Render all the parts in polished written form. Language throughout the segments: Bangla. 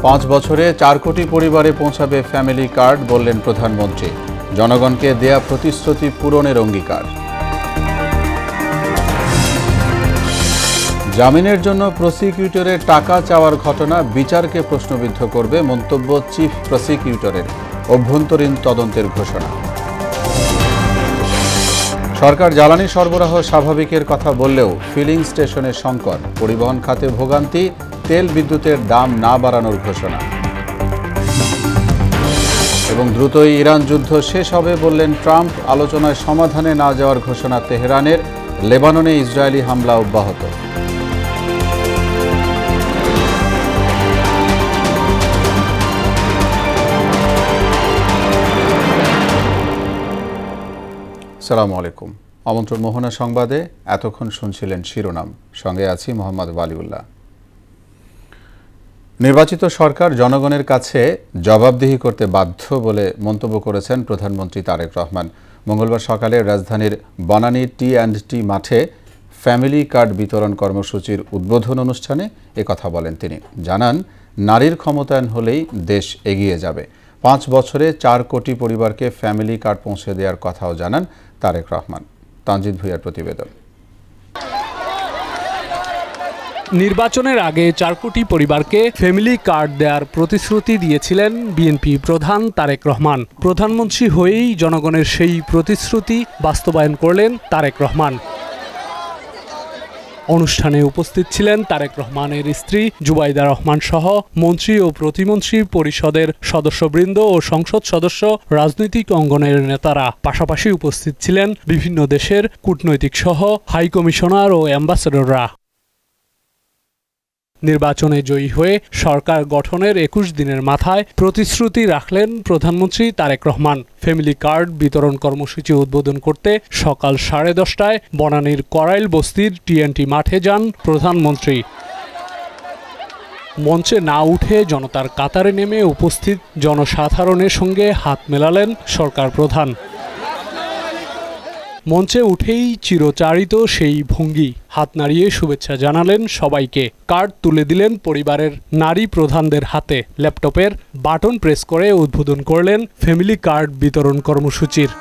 5 বছরে 4 কোটি পরিবারে পৌঁছাবে ফ্যামিলি কার্ড বললেন প্রধানমন্ত্রী। জনগণকে দেয়া প্রতিশ্রুতি পূরণের অঙ্গীকার। জামিনের জন্য প্রসিকিউটরের টাকা চাওয়ার ঘটনা বিচারকে প্রশ্নবিদ্ধ করবে মন্তব্য চিফ প্রসিকিউটরের। অভ্যন্তরীণ তদন্তের ঘোষণা। সরকার জ্বালানি সরবরাহ স্বাভাবিকের কথা বললেও ফিলিং স্টেশনের সংকট, পরিবহন খাতে ভোগান্তি, তেল বিদ্যুতের দাম না বাড়ানোর ঘোষণা। এবং দ্রুতই ইরান যুদ্ধ শেষ হবে বললেন ট্রাম্প। আলোচনায় সমাধানে না যাওয়ার ঘোষণা তেহরানের। লেবাননে ইসরায়েলি হামলা অব্যাহত। আসসালামু আলাইকুম। আমন্ত্রণ মোহনা সংবাদে এতক্ষণ শুনছিলেন শিরোনাম, সঙ্গে আছি মোহাম্মদ ওয়ালিউল্লাহ। নির্বাচিত সরকার জনগণের কাছে জবাবদিহি করতে বাধ্য বলে মন্তব্য করেছেন প্রধানমন্ত্রী তারেক রহমান। মঙ্গলবার সকালে রাজধানীর বনানী টি&টি মাঠে ফ্যামিলি কার্ড বিতরণ কর্মসূচির উদ্বোধন অনুষ্ঠানে একথা বলেন তিনি। জানান, নারীর ক্ষমতায়ন হলেই দেশ এগিয়ে যাবে। 5 বছরে 4 কোটি পরিবারকে ফ্যামিলি কার্ড পৌঁছে দেওয়ার কথাও জানান তারেক রহমান। তানজিদ ভুঁইয়ার প্রতিবেদন। নির্বাচনের আগে 4 কোটি পরিবারকে ফ্যামিলি কার্ড দেওয়ার প্রতিশ্রুতি দিয়েছিলেন বিএনপি প্রধান তারেক রহমান। প্রধানমন্ত্রী হয়েই জনগণের সেই প্রতিশ্রুতি বাস্তবায়ন করলেন তারেক রহমান। অনুষ্ঠানে উপস্থিত ছিলেন তারেক রহমানের স্ত্রী জুবাইদা রহমান সহ মন্ত্রী ও প্রতিমন্ত্রী পরিষদের সদস্যবৃন্দ ও সংসদ সদস্য, রাজনৈতিক অঙ্গনের নেতারা। পাশাপাশি উপস্থিত ছিলেন বিভিন্ন দেশের কূটনৈতিক সহ হাই কমিশনার ও অ্যাম্বাসেডররা। নির্বাচনে জয়ী হয়ে সরকার গঠনের 21 দিনের মাথায় প্রতিশ্রুতি রাখলেন প্রধানমন্ত্রী তারেক রহমান। ফ্যামিলি কার্ড বিতরণ কর্মসূচি উদ্বোধন করতে সকাল 10:30টায় বনানীর করাইল বস্তির টি&টি মাঠে যান প্রধানমন্ত্রী। মঞ্চে না উঠে জনতার কাতারে নেমে উপস্থিত জনসাধারণের সঙ্গে হাত মেলালেন সরকার প্রধান। মঞ্চে উঠেই চিরচারিত সেই ভঙ্গি, হাত নাড়িয়ে শুভেচ্ছা জানালেন সবাইকে। কার্ড তুলে দিলেন পরিবারের নারী প্রধানদের হাতে। ল্যাপটপের বাটন প্রেস করে উদ্বোধন করলেন ফ্যামিলি কার্ড বিতরণ কর্মসূচির।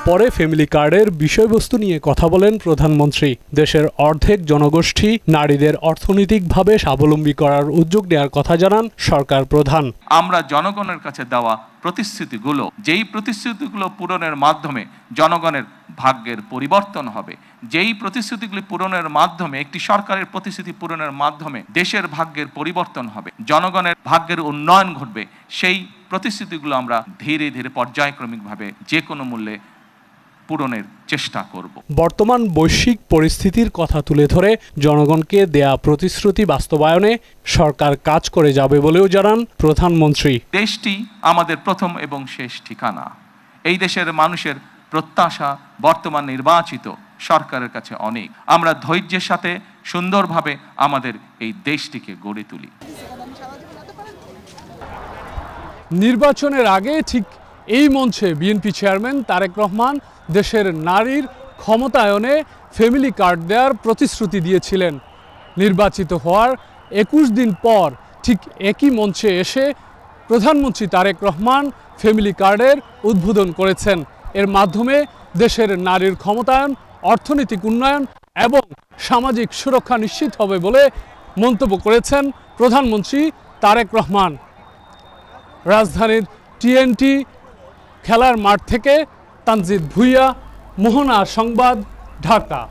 পরে ফ্যামিলি কার্ডের বিষয়বস্তু নিয়ে কথা বলেন প্রধানমন্ত্রী। দেশের অর্ধেক জনগোষ্ঠী নারীদের অর্থনৈতিকভাবে স্বাবলম্বী করার উদ্যোগ নেওয়ার কথা জানান সরকার প্রধান। আমরা জনগণের কাছে দেওয়া প্রতিশ্রুতিগুলো, যেই প্রতিশ্রুতিগুলো পূরণের মাধ্যমে জনগণের ভাগ্যের পরিবর্তন হবে, যেই প্রতিশ্রুতিগুলি পূরণের মাধ্যমে, একটি সরকারের প্রতিশ্রুতি পূরণের মাধ্যমে দেশের ভাগ্যের পরিবর্তন হবে, জনগণের ভাগ্যের উন্নয়ন ঘটবে, সেই প্রতিশ্রুতিগুলো আমরা ধীরে ধীরে পর্যায়ক্রমিকভাবে যে কোনো মূল্যে পূরণের চেষ্টা করব। বর্তমান বৈশ্বিক পরিস্থিতির কথা তুলে ধরে জনগণকে দেয়া প্রতিশ্রুতি বাস্তবায়নে সরকার কাজ করে যাবে বলেও জানান প্রধানমন্ত্রী। দেশটি আমাদের প্রথম এবং শেষ ঠিকানা। এই দেশের মানুষের প্রত্যাশা বর্তমান নির্বাচিত সরকারের কাছে অনেক। আমরা ধৈর্যের সাথে সুন্দরভাবে আমাদের এই দেশটিকে গড়ে তুলি। নির্বাচনের আগে ঠিক এই মঞ্চে বিএনপি চেয়ারম্যান তারেক রহমান দেশের নারীর ক্ষমতায়নে ফ্যামিলি কার্ড দেওয়ার প্রতিশ্রুতি দিয়েছিলেন। নির্বাচিত হওয়ার 21 দিন পর ঠিক একই মঞ্চে এসে প্রধানমন্ত্রী তারেক রহমান ফ্যামিলি কার্ডের উদ্বোধন করেছেন। এর মাধ্যমে দেশের নারীর ক্ষমতায়ন, অর্থনৈতিক উন্নয়ন এবং সামাজিক সুরক্ষা নিশ্চিত হবে বলে মন্তব্য করেছেন প্রধানমন্ত্রী তারেক রহমান। রাজধানীর টি&টি খেলার মাঠ থেকে তানজিদ ভুঁইয়া, মোহনা সংবাদ, ঢাকা।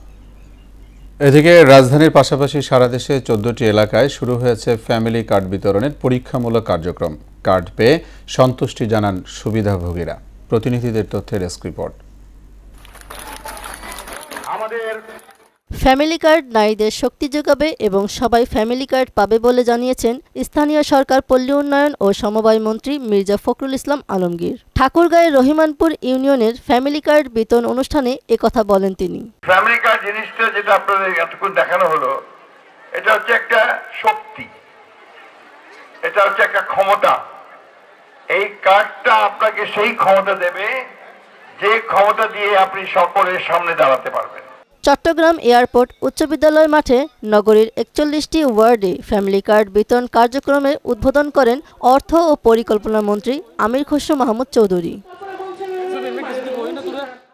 এদিকে রাজধানীর পাশাপাশি সারা দেশে 14টি এলাকায় শুরু হয়েছে ফ্যামিলি কার্ড বিতরণের পরীক্ষামূলক কার্যক্রম। কার্ড পেয়ে সন্তুষ্টি জানান সুবিধাভোগীরা। প্রতিনিধিদের তথ্যের ডেস্ক রিপোর্ট। ফ্যামিলি কার্ড নারীদের শক্তি যোগাবে এবং সবাই ফ্যামিলি কার্ড পাবে বলে জানিয়েছেন স্থানীয় সরকার, পল্লী উন্নয়ন ও সমবায় মন্ত্রী মির্জা ফখরুল ইসলাম আলমগীর। ঠাকুরগাঁয়ের রহিমানপুর ইউনিয়নের ফ্যামিলি কার্ড বিতরণ অনুষ্ঠানে একথা বলেন তিনি। ফ্যামিলি কার্ড জিনিসটা যেটা আপনাদের এতক্ষণ দেখানো হলো, এটা হচ্ছে একটা শক্তি, এটা হচ্ছে একটা ক্ষমতা। এই কার্ডটা আপনাকে সেই ক্ষমতা দেবে যে ক্ষমতা দিয়ে আপনি সকলের সামনে দাঁড়াতে পারবেন। চট্টগ্রাম এয়ারপোর্ট উচ্চ বিদ্যালয় মাঠে নগরীর ৪১টি ওয়ার্ডে ফ্যামিলি কার্ড বিতরণ কার্যক্রমের উদ্বোধন করেন অর্থ ও পরিকল্পনা মন্ত্রী আমির খসরু মাহমুদ চৌধুরী।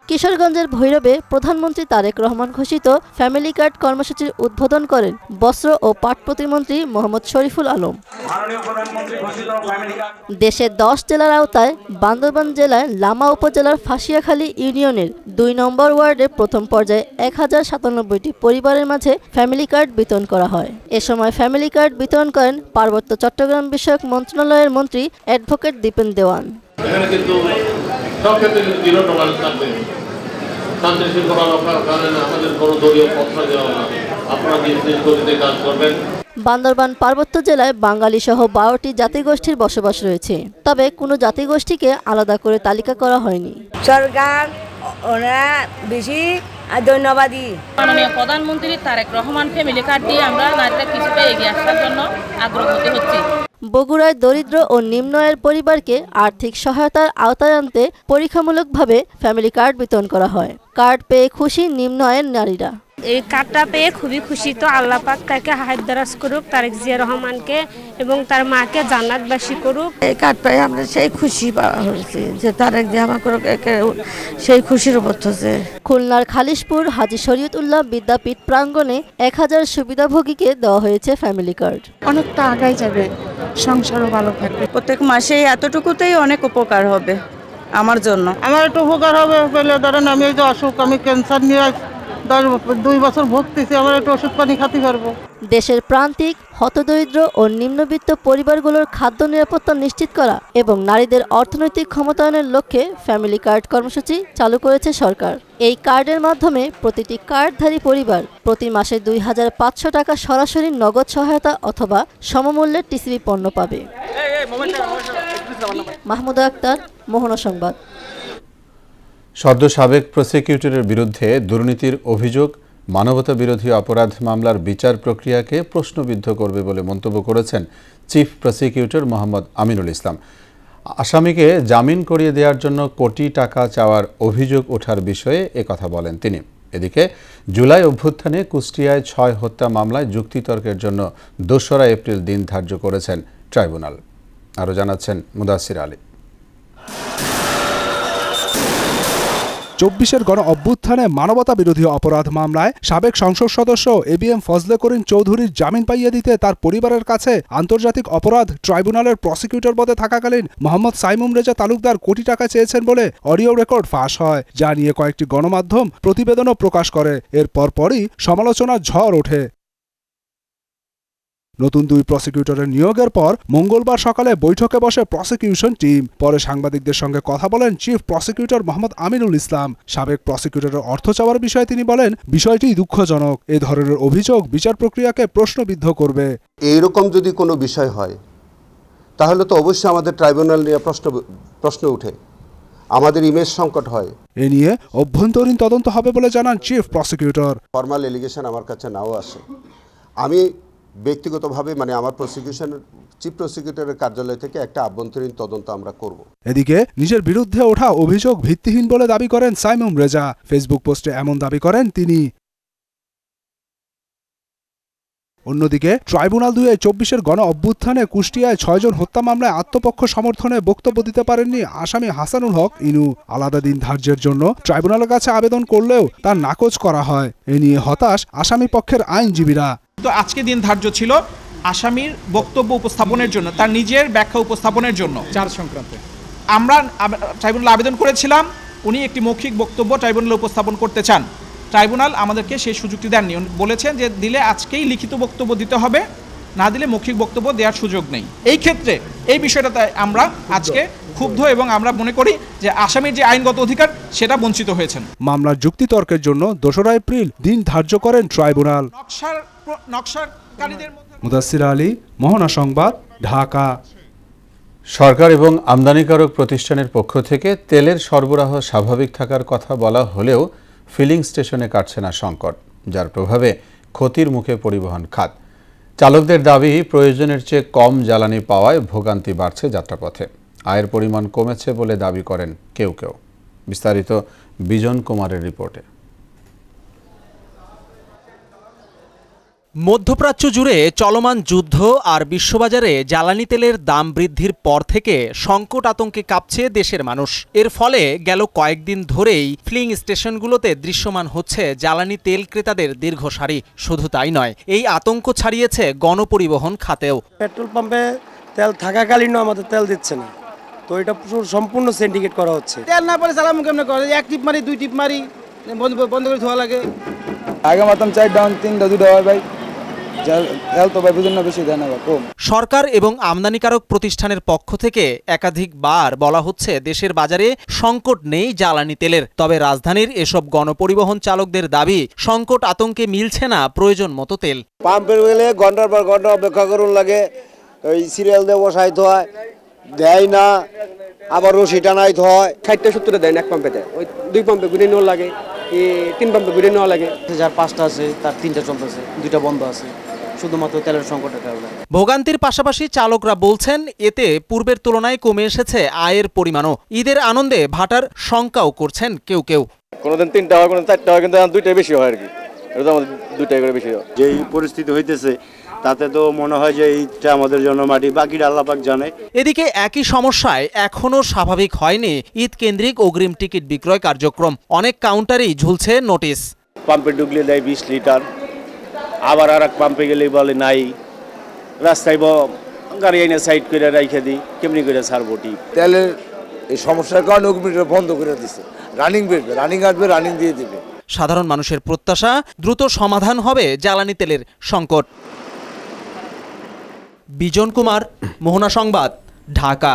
কিশোরগঞ্জের ভৈরবে প্রধানমন্ত্রী তারেক রহমান ঘোষিত ফ্যামিলি কার্ড কর্মসূচির উদ্বোধন করেন বস্ত্র ও পাট প্রতিমন্ত্রী মোহাম্মদ শরীফুল আলম। দেশের ১০ জেলার আওতায় বান্দরবান জেলায় লামা উপজেলার ফাঁসিয়াখালী ইউনিয়নের ২ নম্বর ওয়ার্ডে প্রথম পর্যায়ে ১,০৯৭টি পরিবারের মাঝে ফ্যামিলি কার্ড বিতরণ করা হয়। এ সময় ফ্যামিলি কার্ড বিতরণ করেন পার্বত্য চট্টগ্রাম বিষয়ক মন্ত্রণালয়ের মন্ত্রী অ্যাডভোকেট দীপেন দেওয়ান। এখানে কিন্তু সব ক্ষেত্রে কিন্তু জিরো টলারেন্স থাকবে। শান্তি শৃঙ্খলা রক্ষার কারণে আমাদের কোনো দলীয় পত্র দেওয়া না, আপনারা নিজ নিজ গতিতে কাজ করবেন। বান্দরবান পার্বত্য জেলায় বাঙালি সহ ১২টি জাতিগোষ্ঠীর বসবাস রয়েছে, তবে কোনো জাতিগোষ্ঠীকে আলাদা করে তালিকা করা হয়নি। সরকার ওরা বেশি ধন্যবাদী। মাননীয় প্রধানমন্ত্রী তারেক রহমান ফ্যামিলি কার্ড দিয়ে আমরা নারীরা কিছুটা এগিয়ে আসার জন্য আগ্রহী হচ্ছি। বগুড়ায় দরিদ্র ও নিম্ন আয়ের পরিবারকে আর্থিক সহায়তার আওতায় আনতে পরীক্ষামূলকভাবে ফ্যামিলি কার্ড বিতরণ করা হয়। কার্ড পেয়ে খুশি নিম্ন আয়ের নারীরা। এই কার্ডটা পেয়ে খুবই খুশি। তো আল্লাহ পাক তাকে হায়াত দারাজ করুক, তারেক জিয়া রহমানকে এবং তার মাকে জান্নাতবাসী করুক। এই কার্ড পেয়ে আমরা সেই খুশি পাওয়া হয়েছে যে তারেক জিয়া আমাকে সেই খুশির উপর হচ্ছে। খুলনার খালিশপুর হাজী শরীয়তুল্লাহ বিদ্যাপীঠ প্রাঙ্গণে ১,০০০ সুবিধাভোগীকে দেওয়া হয়েছে ফ্যামিলি কার্ড। অনেকটা আগাই যাবে, সংসারও ভালো থাকবে। প্রত্যেক মাসে এতটুকুতেই অনেক উপকার হবে আমার জন্য। আমার একটু উপকার হবে পেলে ধরেন আমি এই যে অসুখ, আমি ক্যান্সার নিয়ে 2 বছর ভুগতেছি, আমার একটু ওষুধ পানি খেতে পারবো। দেশের প্রান্তিক হতদরিদ্র ও নিম্নবিত্ত পরিবারগুলোর খাদ্য নিরাপত্তা নিশ্চিত করা এবং নারীদের অর্থনৈতিক ক্ষমতায়নের লক্ষ্যে ফ্যামিলি কার্ড কর্মসূচি চালু করেছে সরকার। এই কার্ডের মাধ্যমে প্রতিটি কার্ডধারী পরিবার প্রতি মাসে ২,৫০০ টাকা সরাসরি নগদ সহায়তা অথবা সমমূল্যের টিসিবি পণ্য পাবে। মাহমুদা আক্তার, মোহনা সংবাদ। সদ্য সাবেক প্রসিকিউটরের বিরুদ্ধে দুর্নীতির অভিযোগ মানবতা বিরোধী অপরাধ মামলার বিচার প্রক্রিয়াকে প্রশ্নবিদ্ধ করবে বলে মন্তব্য করেছেন চিফ প্রসিকিউটর মোহাম্মদ আমিনুল ইসলাম। আসামিকে জামিন করিয়ে দেওয়ার জন্য কোটি টাকা চাওয়ার অভিযোগ ওঠার বিষয়ে একথা বলেন তিনি। এদিকে জুলাই অভ্যুত্থানে কুষ্টিয়ায় ৬ হত্যা মামলায় যুক্তিতর্কের জন্য ২রা এপ্রিল দিন ধার্য করেছেন ট্রাইব্যুনাল। আরও জানাচ্ছেন মুদাসির আলী। ২৪ গণ অভ্যুত্থানে মানবতা বিরোধী অপরাধ মামলায় সাবেক সংসদ সদস্য এবিএম ফজলে করিম চৌধুরীর জামিন পাইয়ে দিতে তার পরিবারের কাছে আন্তর্জাতিক অপরাধ ট্রাইব্যুনালের প্রসিকিউটর পদে থাকাকালীন মোহাম্মদ সাইমুম রেজা তালুকদার কোটি টাকা চেয়েছেন বলে অডিও রেকর্ড ফাঁস হয়, যা নিয়ে কয়েকটি গণমাধ্যম প্রতিবেদনও প্রকাশ করে। এর পরপরই সমালোচনার ঝড় ওঠে। নতুন 2 প্রসিকিউটরের নিয়োগের পর মঙ্গলবার সকালে বৈঠকে বসে প্রসিকিউশন টিম। পরে সাংবাদিকদের সঙ্গে কথা বলেন চিফ প্রসিকিউটর মোহাম্মদ আমিনুল ইসলাম। সাবেক প্রসিকিউটরের অর্থ চাওয়ার বিষয়ে তিনি বলেন, বিষয়টি দুঃখজনক। এ ধরনের অভিযোগ বিচার প্রক্রিয়াকে প্রশ্নবিদ্ধ করবে। এইরকম যদি কোনো বিষয় হয় তাহলে তো অবশ্যই আমাদের ট্রাইব্যুনাল নিয়ে প্রশ্ন উঠে, আমাদের ইমেজ সংকট হয়। এ নিয়ে অভ্যন্তরীণ তদন্ত হবে বলে জানান চিফ প্রসিকিউটর। ফর্মাল এলিগেশন আমার কাছে নাও আসে, আমি ব্যক্তিগতভাবে আমার চিফ প্রসিকিউটরের কার্যালয় থেকে একটা আভ্যন্তরীণ তদন্ত আমরা করব। এদিকে নিজের বিরুদ্ধে ওঠা অভিযোগ ভিত্তিহীন বলে দাবি করেন সাইমুম রেজা। ফেসবুক পোস্টে এমন দাবি করেন তিনি। অন্যদিকে ট্রাইব্যুনাল ২ গণ অভ্যুত্থানে কুষ্টিয়ায় ৬ জন হত্যা মামলায় আত্মপক্ষ সমর্থনে বক্তব্য দিতে পারেননি আসামি হাসানুল হক ইনু। আলাদা দিন ধার্যের জন্য ট্রাইব্যুনালের কাছে আবেদন করলেও তা নাকচ করা হয়। এ নিয়ে হতাশ আসামি পক্ষের আইনজীবীরা। তো আজকে দিন ধার্য ছিল আসামির বক্তব্য উপস্থাপনের জন্য, তার নিজের ব্যাখ্যা উপস্থাপনের জন্য। চার্জ সংক্রান্তে আমরা ট্রাইব্যুনালে আবেদন করেছিলাম, উনি একটি মৌখিক বক্তব্য ট্রাইব্যুনালে উপস্থাপন করতে চান। ট্রাইব্যুনাল আমাদেরকে সেই সুযোগটি দেননি। বলেছেন যে দিলে আজকেই লিখিত বক্তব্য দিতে হবে, না দিলে মৌখিক বক্তব্য দেওয়ার সুযোগ নেই। এই ক্ষেত্রে এই বিষয়টাতে আমরা আজকে ক্ষুব্ধ এবং আমরা মনে করি যে আসামির যে আইনগত অধিকার সেটা বঞ্চিত হয়েছেন। মামলার যুক্তিতর্কের জন্য ২রা এপ্রিল দিন ধার্য করেন ট্রাইব্যুনাল। মুদাসির আলী, মোহনা সংবাদ, ঢাকা। সরকার এবং আমদানিকারক প্রতিষ্ঠানের পক্ষ থেকে তেলের সরবরাহ স্বাভাবিক থাকার কথা বলা হলেও ফিলিং স্টেশনে কাটছে না সংকট, যার প্রভাবে ক্ষতির মুখে পরিবহন খাত। চালকদের দাবি, প্রয়োজনের চেয়ে কম জ্বালানি পাওয়ায় ভোগান্তি বাড়ছে যাত্রাপথে। আয়ের পরিমাণ কমেছে বলে দাবি করেন কেউ কেউ। বিস্তারিত বিজন কুমারের রিপোর্টে। মধ্যপ্রাচ্য জুড়ে চলমান যুদ্ধ আর বিশ্ববাজারে জ্বালানি তেলের দাম বৃদ্ধির পর থেকে সংকট আতঙ্কে কাঁপছে দেশের মানুষ। এর ফলে গেল কয়েকদিন ধরেই ফিলিং স্টেশনগুলোতে দৃশ্যমান হচ্ছে জ্বালানি তেল ক্রেতাদের দীর্ঘ সারি। শুধু তাই নয়, এই আতঙ্ক ছাড়িয়েছে গণপরিবহন খাতেও। পেট্রোল পাম্পে তেল থাকাকালীনও আমাদের তেল দিচ্ছে না, তো এটা সম্পূর্ণ সিন্ডিকেট করা হচ্ছে। তেল না পরে চালামু কেমনে করে, এক টিপ মারি 2 টিপ মারি বন্ধ করে ধোয়া লাগে। আগে মাতাম 4 ডাউন 3টা 2টা হয় ভাই, তেল তো ভাই বুঝুন না বেশি দেয় না কম। সরকার এবং আমদানিকারক প্রতিষ্ঠানের পক্ষ থেকে একাধিকবার বলা হচ্ছে দেশের বাজারে সংকট নেই জ্বালানি তেলের। তবে রাজধানীর এসব গণপরিবহন চালকদের দাবি, সংকট আতঙ্কে মিলছে না প্রয়োজন মতো তেল। পাম্পের গেলে ঘন্টার পর ঘন্টা অপেক্ষা করুন লাগে, ওই সিরিয়াল দিয়ে বসাইতে হয়, দেয় না, আবার রশি টানাইতে হয়। 60-70 দেয় এক পাম্পে, দেয় ওই 2 পাম্পে ঘুরে নেওয়া লাগে, 3 পাম্পে ঘুরে নেওয়া লাগে। যার 5টা আছে তার 3টা চলতেছে, 2টা বন্ধ আছে, শুধুমাত্র তেলের সংকটের কারণে। ভোগান্তির পাশাপাশি চালকরা বলছেন এতে পূর্বের তুলনায় কমে এসেছে আয়ের পরিমাণও। ঈদের আনন্দে ভাটার শঙ্কাও করছেন কেউ কেউ। কোনোদিন 3টা হয়, কোনোদিন 4টা হয়, কিন্তু 2টাই বেশি হয় আর কি। এটা আমাদের 2টাই করে বেশি হয়। যেই পরিস্থিতি হইতেছে তাতে তো মনে হয় যে এইটা আমাদের জন্য মাটি, বাকিটা আল্লাহ পাক জানে। এদিকে একই সমস্যায় এখনও স্বাভাবিক হয়নি ঈদ কেন্দ্রিক অগ্রিম টিকিট বিক্রয় কার্যক্রম। অনেক কাউন্টারেই ঝুলছে নোটিশ। পাম্পে ঢুকলে দেয় 20 লিটার, আবার আর এক পাম্পে গেলেই বলে নাই। রাস্তায় গাড়ি এনে সাইড করে রাইখে দিই, কেমনি করে ছাড়বটি। তেলের এই সমস্যার কারণে অগ্নিটা বন্ধ করে দিচ্ছে। রানিং বেরবে, রানিং আসবে, রানিং দিয়ে দিবে। সাধারণ মানুষের প্রত্যাশা দ্রুত সমাধান হবে জ্বালানি তেলের সংকট। বিজন কুমার, মোহনা সংবাদ, ঢাকা।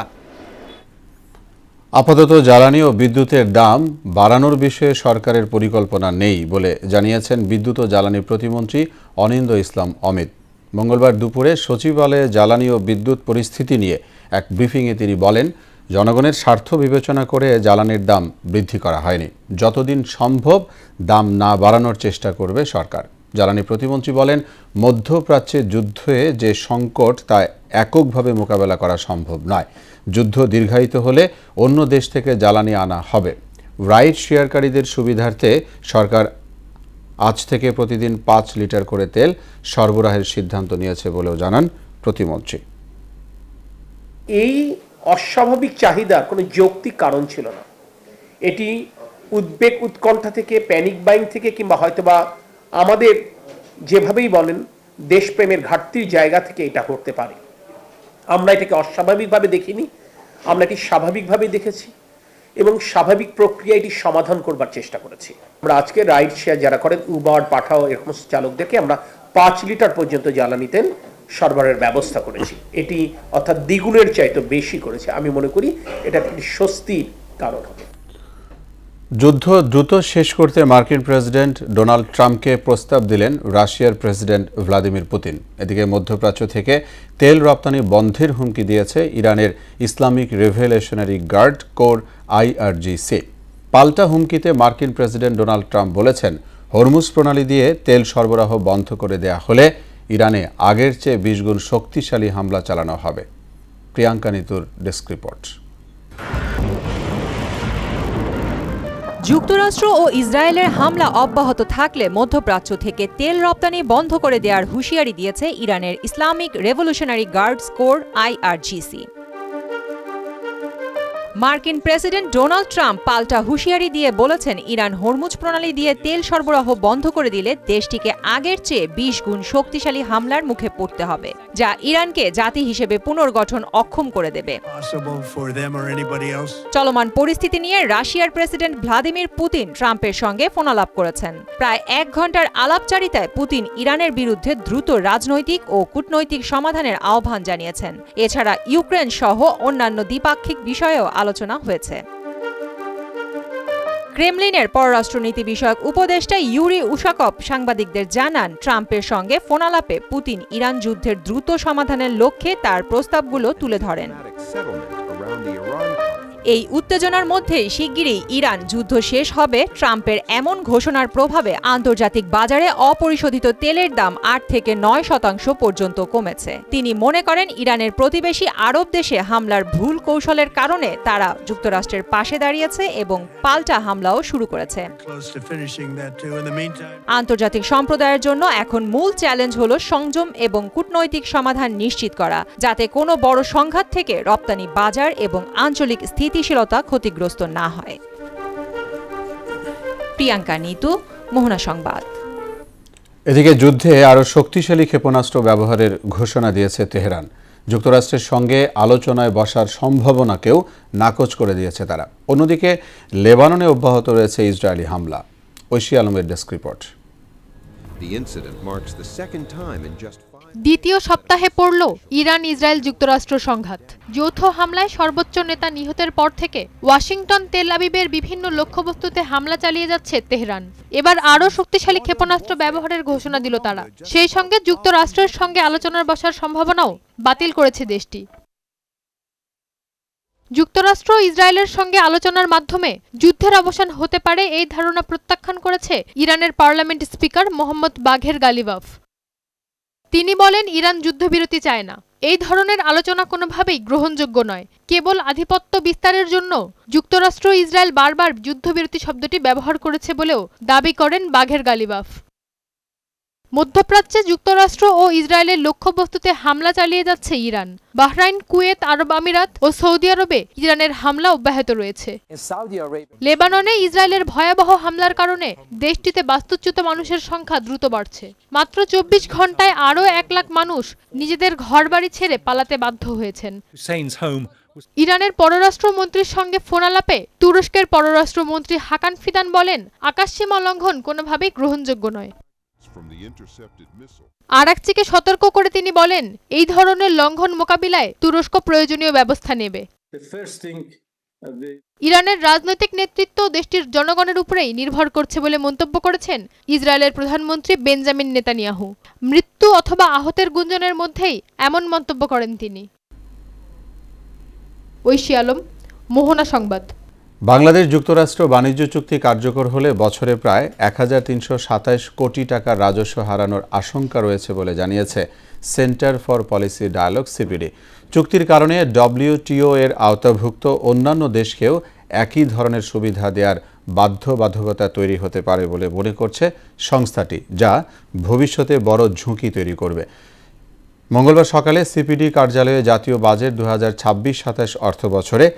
আপাতত জ্বালানি ও বিদ্যুতের দাম বাড়ানোর বিষয়ে সরকারের পরিকল্পনা নেই বলে জানিয়েছেন বিদ্যুৎ ও জ্বালানি প্রতিমন্ত্রী অনিন্দ্য ইসলাম অমিত। মঙ্গলবার দুপুরে সচিবালয়ে জ্বালানি ও বিদ্যুৎ পরিস্থিতি নিয়ে এক ব্রিফিংয়ে তিনি বলেন, জনগণের স্বার্থ বিবেচনা করে জ্বালানির দাম বৃদ্ধি করা হয়নি। যতদিন সম্ভব দাম না বাড়ানোর চেষ্টা করবে সরকার। জ্বালানি প্রতিমন্ত্রী বলেন, মধ্যপ্রাচ্যে যুদ্ধে যে সংকট তা এককভাবে মোকাবেলা করা সম্ভব নয়। যুদ্ধ দীর্ঘায়িত হলে অন্য দেশ থেকে জ্বালানি আনা হবে। রাইড শেয়ারকারীদের সুবিধার্থে সরকার আজ থেকে প্রতিদিন 5 লিটার করে তেল সরবরাহের সিদ্ধান্ত নিয়েছে বলেও জানান প্রতিমন্ত্রী। এই অস্বাভাবিক চাহিদার কোনো যৌক্তিক কারণ ছিল না। এটি উদ্বেগ উৎকণ্ঠা থেকে, প্যানিক বাইং থেকে, কিংবা হয়তোবা আমাদের যেভাবেই বলেন দেশপ্রেমের ঘাটতির জায়গা থেকে এটা করতে পারে। আমরা এটাকে অস্বাভাবিকভাবে দেখিনি, আমরা এটি স্বাভাবিকভাবে দেখেছি এবং স্বাভাবিক প্রক্রিয়া এটি সমাধান করবার চেষ্টা করেছি। আমরা আজকে রাইড শেয়ার যারা করেন, উবার, পাঠাও, এরকম চালকদেরকে আমরা 5 লিটার পর্যন্ত জ্বালানি তেল সরবরাহের ব্যবস্থা করেছি। এটি অর্থাৎ দ্বিগুণের চাইতে বেশি করেছে। আমি মনে করি এটা একটি স্বস্তির কারণ হবে। যুদ্ধ দ্রুত শেষ করতে মার্কিন প্রেসিডেন্ট ডোনাল্ড ট্রাম্পকে প্রস্তাব দিলেন রাশিয়ার প্রেসিডেন্ট ভ্লাদিমির পুতিন। এদিকে মধ্যপ্রাচ্য থেকে তেল রপ্তানি বন্ধের হুমকি দিয়েছে ইরানের Islamic revolutionary guard corps IRGC। পাল্টা হুমকিতে মার্কিন প্রেসিডেন্ট ডোনাল্ড ট্রাম্প বলেছেন, হরমুজ প্রণালী দিয়ে তেল সরবরাহ বন্ধ করে দেয়া হলে ইরানে আগের চেয়ে 20 গুণ শক্তিশালী হামলা চালানো হবে। প্রিয়াঙ্কা নিতুর ডেস্ক রিপোর্ট। যুক্তরাষ্ট্র ও ইসরায়েলের হামলা অব্যাহত থাকলে মধ্যপ্রাচ্য থেকে তেল রপ্তানি বন্ধ করে দেওয়ার হুঁশিয়ারি দিয়েছে ইরানের Islamic revolutionary guards core IRGC। মার্কিন প্রেসিডেন্ট ডোনাল্ড ট্রাম্প পাল্টা হুঁশিয়ারি দিয়ে বলেছেন, ইরান হরমুজ প্রণালী দিয়ে তেল সরবরাহ বন্ধ করে দিলে দেশটিকে আগের চেয়ে 20 গুণ শক্তিশালী হামলার মুখে পড়তে হবে, যা ইরানকে জাতি হিসেবে পুনর্গঠন অক্ষম করে দেবে। চলমান পরিস্থিতি নিয়ে রাশিয়ার প্রেসিডেন্ট ভ্লাদিমির পুতিন ট্রাম্পের সঙ্গে ফোনালাপ করেছেন। প্রায় 1 ঘণ্টার আলাপচারিতায় পুতিন ইরানের বিরুদ্ধে দ্রুত রাজনৈতিক ও কূটনৈতিক সমাধানের আহ্বান জানিয়েছেন। এছাড়া ইউক্রেন সহ অন্যান্য দ্বিপাক্ষিক বিষয়েও আলোচনা হয়েছে। ক্রেমলিনের পররাষ্ট্রনীতি বিষয়ক উপদেষ্টা ইউরি উশাকভ সাংবাদিকদের জানান, ট্রাম্পের সঙ্গে ফোনালাপে পুতিন ইরান যুদ্ধের দ্রুত সমাধানের লক্ষ্যে তার প্রস্তাবগুলো তুলে ধরেন। এই উত্তেজনার মধ্যে শিগগিরই ইরান যুদ্ধ শেষ হবে ট্রাম্পের এমন ঘোষণার প্রভাবে আন্তর্জাতিক বাজারে অপরিশোধিত তেলের দাম ৮ থেকে ৯% পর্যন্ত কমেছে। তিনি মনে করেন ইরানের প্রতিবেশী আরব দেশে হামলার ভুল কৌশলের কারণে তারা যুক্তরাষ্ট্রের পাশে দাঁড়িয়েছে এবং পাল্টা হামলাও শুরু করেছে। আন্তর্জাতিক সম্প্রদায়ের জন্য এখন মূল চ্যালেঞ্জ হলো সংযম এবং কূটনৈতিক সমাধান নিশ্চিত করা, যাতে কোনো বড় সংঘাত থেকে রপ্তানি বাজার এবং আঞ্চলিক স্থিতিশীলতা ক্ষতিগ্রস্ত না হয়। প্রিয়াঙ্কা নিতু, মোহনা সংবাদ। এদিকে যুদ্ধে আরও শক্তিশালী ক্ষেপণাস্ত্র ব্যবহারের ঘোষণা দিয়েছে তেহরান। যুক্তরাষ্ট্রের সঙ্গে আলোচনায় বসার সম্ভাবনাকেও নাকচ করে দিয়েছে তারা। অন্যদিকে লেবাননে অব্যাহত রয়েছে ইসরায়েলি হামলা। ঐশী আলমের ডেস্ক রিপোর্ট। দ্বিতীয় সপ্তাহে পড়ল ইরান ইসরায়েল যুক্তরাষ্ট্র সংঘাত। যৌথ হামলায় সর্বোচ্চ নেতা নিহতের পর থেকে ওয়াশিংটন তেল আবিবের বিভিন্ন লক্ষ্যবস্তুতে হামলা চালিয়ে যাচ্ছে তেহরান। এবার আরও শক্তিশালী ক্ষেপণাস্ত্র ব্যবহারের ঘোষণা দিল তারা। সেই সঙ্গে যুক্তরাষ্ট্রের সঙ্গে আলোচনার বসার সম্ভাবনাও বাতিল করেছে দেশটি। যুক্তরাষ্ট্র ইসরায়েলের সঙ্গে আলোচনার মাধ্যমে যুদ্ধের অবসান হতে পারে এই ধারণা প্রত্যাখ্যান করেছে ইরানের পার্লামেন্ট স্পিকার মোহাম্মদ বাঘের গালিবাফ। তিনি বলেন, ইরান যুদ্ধবিরতি চায় না। এই ধরনের আলোচনা কোনোভাবেই গ্রহণযোগ্য নয়। কেবল আধিপত্য বিস্তারের জন্য যুক্তরাষ্ট্র ইসরায়েল বারবার যুদ্ধবিরতি শব্দটি ব্যবহার করেছে বলেও দাবি করেন বাঘের গালিবাফ। মধ্যপ্রাচ্যে যুক্তরাষ্ট্র ও ইসরায়েলের লক্ষ্যবস্তুতে হামলা চালিয়ে যাচ্ছে ইরান। বাহরাইন, কুয়েত, আরব আমিরাত ও সৌদি আরবে ইরানের হামলা অব্যাহত রয়েছে। লেবাননে ইসরায়েলের ভয়াবহ হামলার কারণে দেশটিতে বাস্তুচ্যুত মানুষের সংখ্যা দ্রুত বাড়ছে। মাত্র ২৪ ঘন্টায় আরও ১ লাখ মানুষ নিজেদের ঘরবাড়ি ছেড়ে পালাতে বাধ্য হয়েছেন। ইরানের পররাষ্ট্রমন্ত্রীর সঙ্গে ফোন আলাপে তুরস্কের পররাষ্ট্রমন্ত্রী হাকান ফিদান বলেন, আকাশসীমা লঙ্ঘন কোনোভাবেই গ্রহণযোগ্য নয়। আরাকচিকে সতর্ক করে তিনি বলেন, এই ধরনের লঙ্ঘন মোকাবিলায় তুরস্ক প্রয়োজনীয় ব্যবস্থা নেবে। ইরানের রাজনৈতিক নেতৃত্ব দেশটির জনগণের উপরেই নির্ভর করছে বলে মন্তব্য করেছেন ইসরায়েলের প্রধানমন্ত্রী বেঞ্জামিন নেতানিয়াহু। মৃত্যু অথবা আহতের গুঞ্জনের মধ্যেই এমন মন্তব্য করেন তিনি। ঐশী আলম, মোহনা সংবাদ। বাংলাদেশ যুক্তরাষ্ট্র বাণিজ্য চুক্তি কার্যকর হলে বছরে প্রায় ১৩২৭ কোটি টাকার রাজস্ব হারানোর আশঙ্কা রয়েছে বলে জানিয়েছে centre for policy dialogue CPD. চুক্তির কারণে ডব্লিউটিও এর আওতাভুক্ত অন্যান্য দেশকেও একই ধরনের সুবিধা দেওয়ার বাধ্যবাধকতা তৈরি হতে পারে বলে মনে করছে সংস্থাটি, যা ভবিষ্যতে বড় ঝুঁকি তৈরি করবে। মঙ্গলবার সকালে সিপিডি কার্যালয়ে জাতীয় বাজেট ২০২৬-২৭ অর্থ বছরে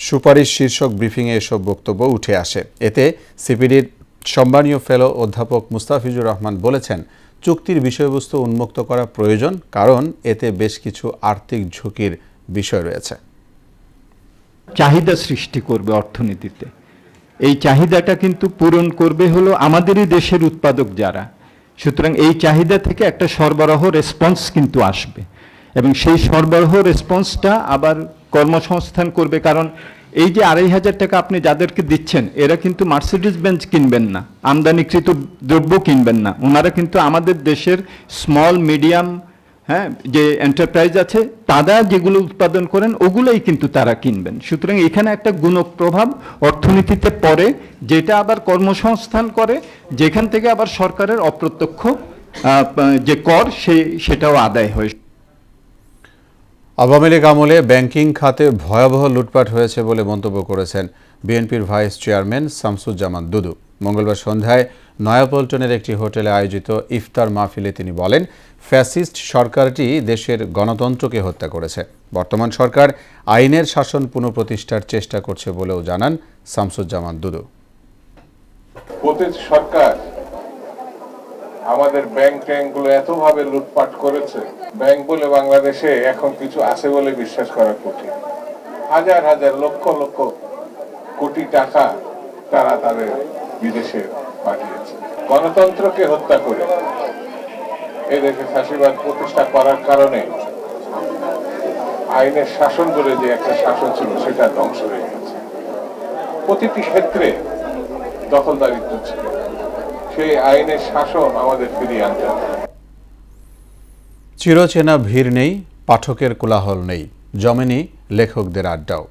সুপারিশ শীর্ষক ব্রিফিংয়ে এসব বক্তব্য উঠে আসে। এতে সিপিডির সম্মানীয় ফেলো অধ্যাপক মুস্তাফিজুর রহমান বলেছেন, চুক্তির বিষয়বস্তু উন্মুক্ত করা প্রয়োজন, কারণ এতে বেশ কিছু আর্থিক ঝুঁকির বিষয় রয়েছে। চাহিদা সৃষ্টি করবে অর্থনীতিতে। এই চাহিদাটা কিন্তু পূরণ করবে হলো আমাদেরই দেশের উৎপাদক যারা। সুতরাং এই চাহিদা থেকে একটা সরবরাহ রেসপন্স কিন্তু আসবে, এবং সেই সরবরাহ রেসপন্সটা আবার কর্মসংস্থান করবে। কারণ এই যে ২৫০০ টাকা আপনি যাদেরকে দিচ্ছেন, এরা কিন্তু মার্সিডিজ বেঞ্চ কিনবেন না, আমদানিকৃত দ্রব্য কিনবেন না। ওনারা কিন্তু আমাদের দেশের স্মল মিডিয়াম যে এন্টারপ্রাইজ আছে, তারা যেগুলো উৎপাদন করেন ওগুলোই কিন্তু তারা কিনবেন। সুতরাং এখানে একটা গুণক প্রভাব অর্থনীতিতে পড়ে, যেটা আবার কর্মসংস্থান করে, যেখান থেকে আবার সরকারের অপ্রত্যক্ষ যে কর সেটাও আদায় হয়। আওয়ামী লীগ আমলে ব্যাংকিং খাতে ভয়াবহ লুটপাট হয়েছে বলে মন্তব্য করেছেন বিএনপির ভাইস চেয়ারম্যান শামসুজ্জামান দুদু। মঙ্গলবার সন্ধ্যায় নয়াপল্টনের একটি হোটেলে আয়োজিত ইফতার মাহফিলে তিনি বলেন, ফ্যাসিস্ট সরকারটি দেশের গণতন্ত্রকে হত্যা করেছে। বর্তমান সরকার আইনের শাসন পুনঃপ্রতিষ্ঠার চেষ্টা করছে বলেও জানান শামসুজ্জামান দুদু। সরকার আমাদের ব্যাংক ট্যাঙ্কগুলো এতভাবে লুটপাট করেছে, ব্যাংক বলে বাংলাদেশে এখন কিছু আছে বলে বিশ্বাস করা কঠিন। হাজার হাজার লক্ষ লক্ষ কোটি টাকা তারা তাদের বিদেশে পাঠিয়েছে। গণতন্ত্রকে হত্যা করে এদেশে ফ্যাসিবাদ প্রতিষ্ঠা করার কারণে আইনের শাসন বলে যে একটা শাসন ছিল, সেটা ধ্বংস হয়ে গেছে। প্রতিটি ক্ষেত্রে দখলদারিত্ব ছিল, সেই আইনের শাসন আমাদের ফিরিয়ে আনতে হবে। চিরচেনা ভিড় নেই, পাঠকের কোলাহল নেই, জমেনি লেখকদের আড্ডাও।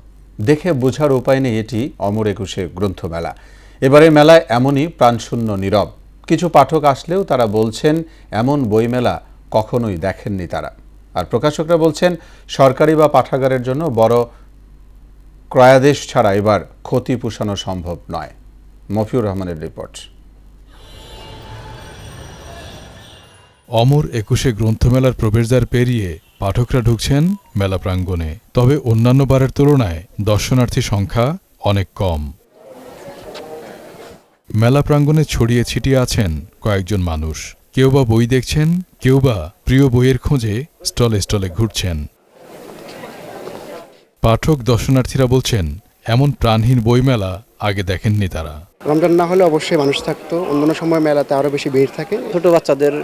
দেখে বোঝার উপায় নেই এটি অমর একুশে গ্রন্থমেলা। এবারে মেলায় এমনই প্রাণশূন্য নীরব। কিছু পাঠক আসলেও তারা বলছেন এমন বইমেলা কখনোই দেখেননি তারা। আর প্রকাশকরা বলছেন সরকারি বা পাঠাগারের জন্য বড় ক্রয়াদেশ ছাড়া এবার ক্ষতি পোষানো সম্ভব নয়। মফিউর রহমানের রিপোর্ট। অমর একুশে গ্রন্থমেলার প্রবেশদ্বার পেরিয়ে পাঠকরা ঢুকছেন মেলা প্রাঙ্গণে। তবে অন্যান্য বারের তুলনায় দর্শনার্থী সংখ্যা অনেক কম। মেলা প্রাঙ্গণে ছড়িয়ে ছিটিয়ে আছেন কয়েকজন মানুষ। কেউ বা বই দেখছেন, কেউ বা প্রিয় বইয়ের খোঁজে স্টলে স্টলে ঘুরছেন। পাঠক দর্শনার্থীরা বলছেন এমন প্রাণহীন বইমেলা আগে দেখেননি তারা। রমজান না হলে অবশ্যই মানুষ থাকতো, অন্যান্য সময় মেলাতে আরো বেশি ভিড় থাকে। ছোট বাচ্চাদের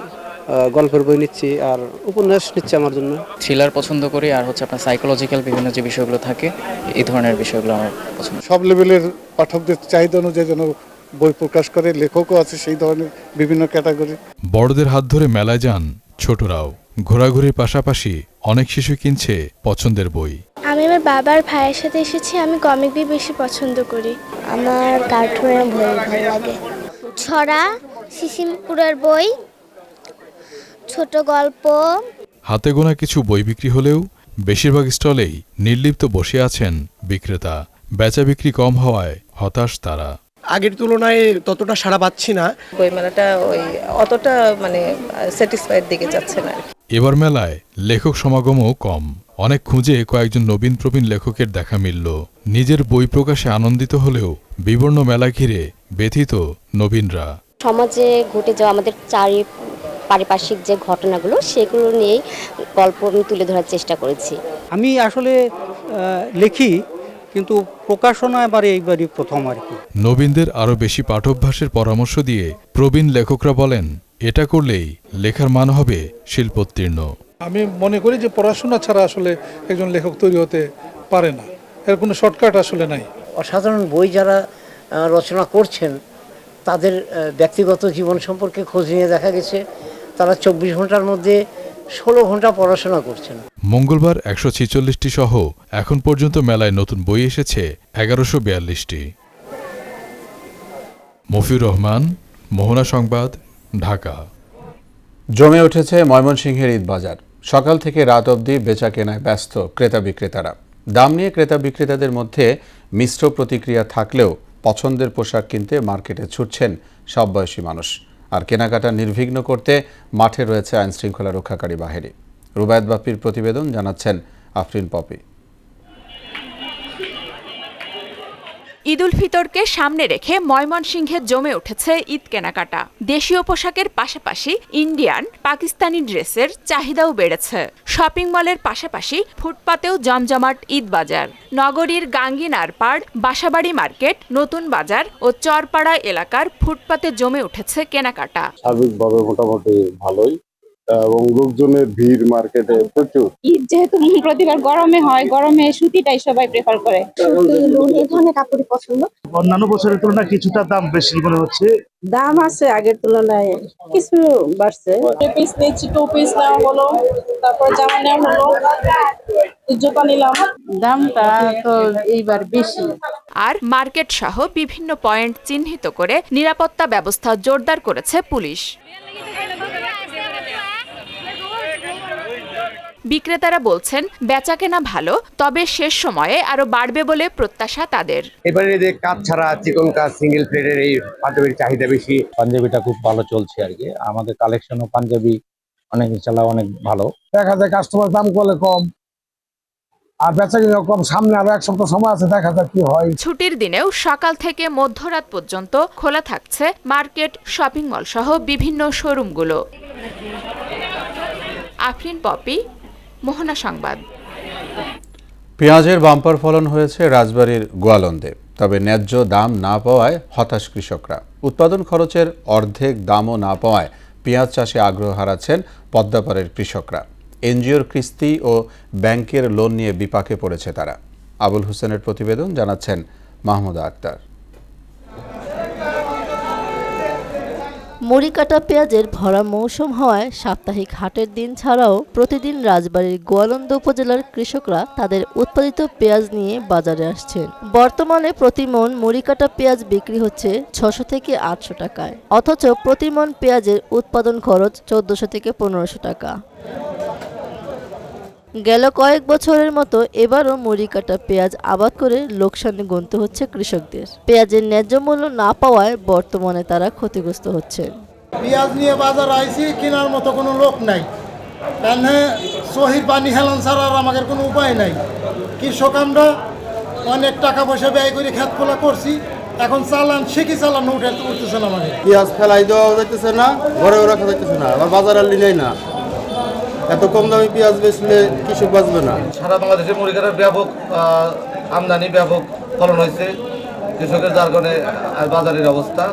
গল্পের বই নিচ্ছি আর উপন্যাস নিচ্ছি আমার জন্য। থ্রিলার পছন্দ করি, আর হচ্ছে আপনার সাইকোলজিক্যাল বিভিন্ন যে বিষয়গুলো থাকে এই ধরনের বিষয়গুলো আমার পছন্দ। সব লেভেলের পাঠকদের চাহিদা অনুযায়ী যেন বই প্রকাশ করে, লেখকও আছে সেই ধরনের বিভিন্ন ক্যাটাগরি। বড়দের হাত ধরে মেলায় যান ছোটরাও। ঘোরাঘুরির পাশাপাশি অনেক শিশু কিনছে পছন্দের বই। আমি আমার বাবার ভাইয়ের সাথে এসেছি। আমি কমিক বই বেশি পছন্দ করি। আমার কার্টুনের বই ভালো লাগে। ছড়া, সিসিমপুরের বই, ছোট গল্প। হাতে গোনা কিছু বই বিক্রি হলেও বেশিরভাগ স্টলেই নির্লিপ্ত বসে আছেন বিক্রেতা। বেচা বিক্রি কম হওয়ায় হতাশ তারা। আগের তুলনায় ততটা সাড়া পাচ্ছি না। বইমেলাটা অতটা স্যাটিসফাইড দিকে যাচ্ছে না। এবার মেলায় লেখক সমাগমও কম। অনেক খুঁজে কয়েকজন নবীন প্রবীণ লেখকের দেখা মিলল। নিজের বই প্রকাশে আনন্দিত হলেও বিবর্ণ মেলা ঘিরে ব্যথিত নবীনরা। সমাজে ঘটে যাওয়া আমাদের পারিপার্শ্বিক যে ঘটনাগুলো সেগুলো নিয়েই গল্প আমি তুলে ধরার চেষ্টা করেছি। আমি আসলে লেখি, কিন্তু প্রকাশনা এইবারই প্রথম আর কি। নবীনদের আরও বেশি পাঠোভ্যাসের পরামর্শ দিয়ে প্রবীণ লেখকরা বলেন এটা করলেই লেখার মান হবে শিল্পোত্তীর্ণ। আমি মনে করি যে পড়াশোনা ছাড়া আসলে একজন লেখক তৈরি হতে পারে না, এর কোনো শর্টকাট আসলে নাই। অসাধারণ বই যারা রচনা করছেন তাদের ব্যক্তিগত জীবন সম্পর্কে খোঁজ নিয়ে দেখা গেছে তারা 24 ঘন্টার মধ্যে 16 ঘন্টা পড়াশোনা করছেন। মঙ্গলবার 146টি সহ এখন পর্যন্ত মেলায় নতুন বই এসেছে 1142টি। মফিউর রহমান, মোহনা সংবাদ, ঢাকা। জমে উঠেছে ময়মনসিংহের ঈদ বাজার। সকাল থেকে রাত অবধি বেচা কেনায় ব্যস্ত ক্রেতা বিক্রেতারা। দাম নিয়ে ক্রেতা বিক্রেতাদের মধ্যে মিশ্র প্রতিক্রিয়া থাকলেও পছন্দের পোশাক কিনতে মার্কেটে ছুটছেন সব বয়সী মানুষ। আর কেনাকাটা নির্বিঘ্ন করতে মাঠে রয়েছে আইনশৃঙ্খলা রক্ষাকারী বাহিনী। রুবায়েত বাপ্পির প্রতিবেদন, জানাচ্ছেন আফরিন পপি। ঈদ উল ফিতরকে সামনে রেখে ময়মনসিংহে জমে উঠেছে ঈদ কেনাকাটা। দেশীয় পোশাকের পাশাপাশি ইন্ডিয়ান, পাকিস্তানি ড্রেসের চাহিদাও বেড়েছে। শপিং মলের পাশাপাশি ফুটপাতেও জমজমাট ঈদ বাজার। নগরীর গাঙ্গিনার পাড়, বাসাবাড়ি মার্কেট, নতুন বাজার ও চরপাড়া এলাকার ফুটপাতে জমে উঠেছে কেনাকাটা। সার্বিকভাবে মোটামুটি ভালোই, এবং লোকজনের ভিড় মার্কেটে প্রচুর। ঈদ যেহেতু প্রতিবার গরমে হয়, গরমে সুতিটাই সবাই প্রেফার করে। এই ধরনের কাপড়ই পছন্দ। অন্যান্য বছরের তুলনায় কিছুটা দাম বেশি মনে হচ্ছে। দাম আছে আগের তুলনায় কিছু বাড়ছে। পিস নিচ্ছি, 2 পিস নেওয়া হলো, তারপর জামা নেওয়া হলো, জুতা নিলাম। দামটা তো এইবার বেশি। আর মার্কেট সহ বিভিন্ন পয়েন্ট চিহ্নিত করে নিরাপত্তা ব্যবস্থা জোরদার করেছে পুলিশ। বিক্রেতারা বলছেন বেচাকেনা ভালো, তবে শেষ সময়ে আরো বাড়বে বলে প্রত্যাশা তাদের। এবারে যে কাজ ছাড়া চিকন কাজ, সিঙ্গেল প্লেটের এই পাঞ্জাবির চাহিদা বেশি। পাঞ্জাবিটা খুব ভালো চলছে আর কি। আমাদের কালেকশনও পাঞ্জাবি অনেক ইনশাআল্লাহ অনেক ভালো। দেখা যায় কাস্টমার দাম করলে কম আর বেচাকেনা কম। সামনে আরো 1 সপ্তাহ সময় আছে, দেখা যাক কি হয়। ছুটির দিনেও সকাল থেকে মধ্যরাত পর্যন্ত খোলা থাকছে মার্কেট, শপিং মল সহ বিভিন্ন শোরুমগুলো। আফরিন পপি, মোহনা সংবাদ। পেঁয়াজের বাম্পার ফলন হয়েছে রাজবাড়ীর গোয়ালন্দে, তবে ন্যায্য দাম না পাওয়ায় হতাশ কৃষকরা। উৎপাদন খরচের অর্ধেক দামও না পাওয়ায় পেঁয়াজ চাষে আগ্রহ হারাচ্ছেন পদ্মাপাড়ের কৃষকরা। এনজিওর কিস্তি ও ব্যাংকের লোন নিয়ে বিপাকে পড়েছে তারা। আবুল হোসেনের প্রতিবেদন, জানাচ্ছেন মাহমুদা আক্তার। মুড়ি কাটা পেঁয়াজের ভরা মৌসুম হওয়ায় সাপ্তাহিক হাটের দিন ছাড়াও প্রতিদিন রাজবাড়ীর গোয়ালন্দ উপজেলার কৃষকরা তাদের উৎপাদিত পেঁয়াজ নিয়ে বাজারে আসছেন। বর্তমানে প্রতি মণ মুড়ি কাটা পেঁয়াজ বিক্রি হচ্ছে 600 থেকে 800 টাকায়, অথচ প্রতি মণ পেঁয়াজের উৎপাদন খরচ 1400 থেকে 1500 টাকা। গেল কয়েক বছরের মতো এবারও মুড়ি কাটা পেঁয়াজ আবাদ করে লোকসানে গুনতে হচ্ছে কৃষকদের। পেঁয়াজের ন্যায্য মূল্য না পাওয়ায় বর্তমানে তারা ক্ষতিগ্রস্ত হচ্ছেন। পেঁয়াজ নিয়ে বাজার আইছি, কেনার মতো কোনো লোক নাই, কেন সহির পানি হেলান ছাড়া আর আমাদের কোনো উপায় নাই। কৃষক আমরা অনেক টাকা পয়সা ব্যয় করে খেত খোলা করছি, এখন চালান শিখি চালান উঠতেছে না। আমাদের পেঁয়াজ ফেলাই দেওয়া যাইতেছে না, ঘরেও রাখা যাইতেছে না, আবার বাজার আর লিনেই না। এত কম দামে পেঁয়াজ বেচলে কৃষক বাঁচবে না। সারা বাংলাদেশে মুড়ি কাটার ব্যাপক আমদানি, ব্যাপক ফলন হয়েছে কৃষকের, যার কারণে বাজারের অবস্থা,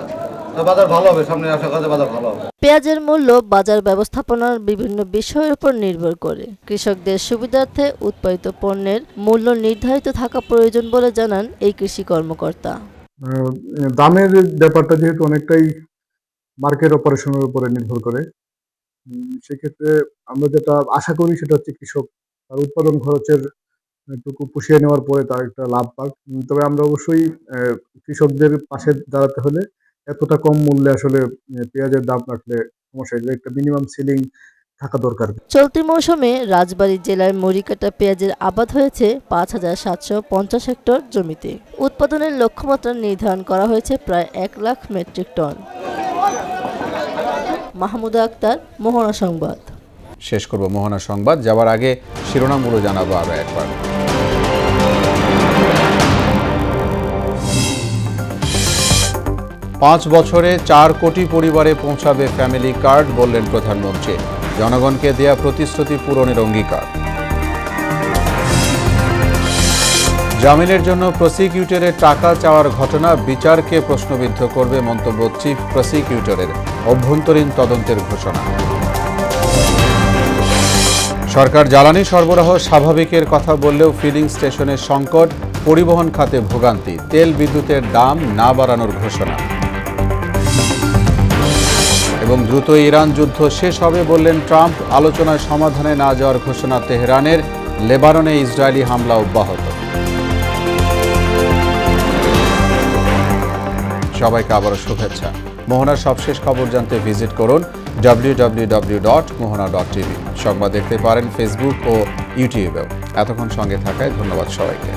বাজার ভালো হবে, সামনে আশা করা যায় বাজার ভালো হবে। পেঁয়াজের মূল্য বাজার ব্যবস্থাপনার বিভিন্ন বিষয়ের উপর নির্ভর করে। কৃষকদের সুবিধার্থে উৎপাদিত পণ্যের মূল্য নির্ধারিত থাকা প্রয়োজন বলে জানান এই কৃষি কর্মকর্তা। দামের ব্যাপারটা যেহেতু অনেকটাই মার্কেট অপারেশনের উপরে নির্ভর করে, সেক্ষেত্রে আমরা যেটা আশা করি সেটা হচ্ছে কৃষক তার উৎপাদন খরচের টুকু পুষিয়ে নেওয়ার পরে তার একটা লাভ পাক। তবে আমরা অবশ্যই কৃষকদের পাশে দাঁড়াতে হলে এতটা কম মূল্যে আসলে পেঁয়াজের দাম রাখলে সমস্যা, একটা মিনিমাম সিলিং থাকা দরকার। চলতি মৌসুমে রাজবাড়ী জেলায় মুড়ি কাটা পেঁয়াজের আবাদ হয়েছে 5750 হেক্টর জমিতে। উৎপাদনের লক্ষ্যমাত্রা নির্ধারণ করা হয়েছে প্রায় 1 লাখ মেট্রিক টন। মাহমুদা আক্তার, মোহনা সংবাদ। শেষ করব মোহনা সংবাদ, যাওয়ার আগে শিরোনামগুলো জানাবো আরো একবার। 5 বছরে 4 কোটি পরিবারে পৌঁছাবে ফ্যামিলি কার্ড, বললেন প্রধানমন্ত্রী। জনগণকে দেয়া প্রতিশ্রুতি পূরণের অঙ্গীকার। জামিনের জন্য প্রসিকিউটরের টাকা চাওয়ার ঘটনা বিচারকে প্রশ্নবিদ্ধ করবে মন্তব্য চিফ প্রসিকিউটরের, অভ্যন্তরীণ তদন্তের ঘোষণা। সরকার জ্বালানি সরবরাহ স্বাভাবিকের কথা বললেও ফিলিং স্টেশনের সংকট, পরিবহন খাতে ভোগান্তি, তেল বিদ্যুতের দাম না বাড়ানোর ঘোষণা। এবং দ্রুত ইরান যুদ্ধ শেষ হবে বললেন ট্রাম্প, আলোচনায় সমাধানে না যাওয়ার ঘোষণা তেহরানের। লেবাননে ইসরায়েলি হামলা অব্যাহত। সবাইকে আবারও শুভেচ্ছা। মোহনার সবশেষ খবর জানতে ভিজিট করুন www.mohana.tv। সংবাদ দেখতে পারেন ফেসবুক ও ইউটিউবেও। এতক্ষণ সঙ্গে থাকায় ধন্যবাদ সবাইকে।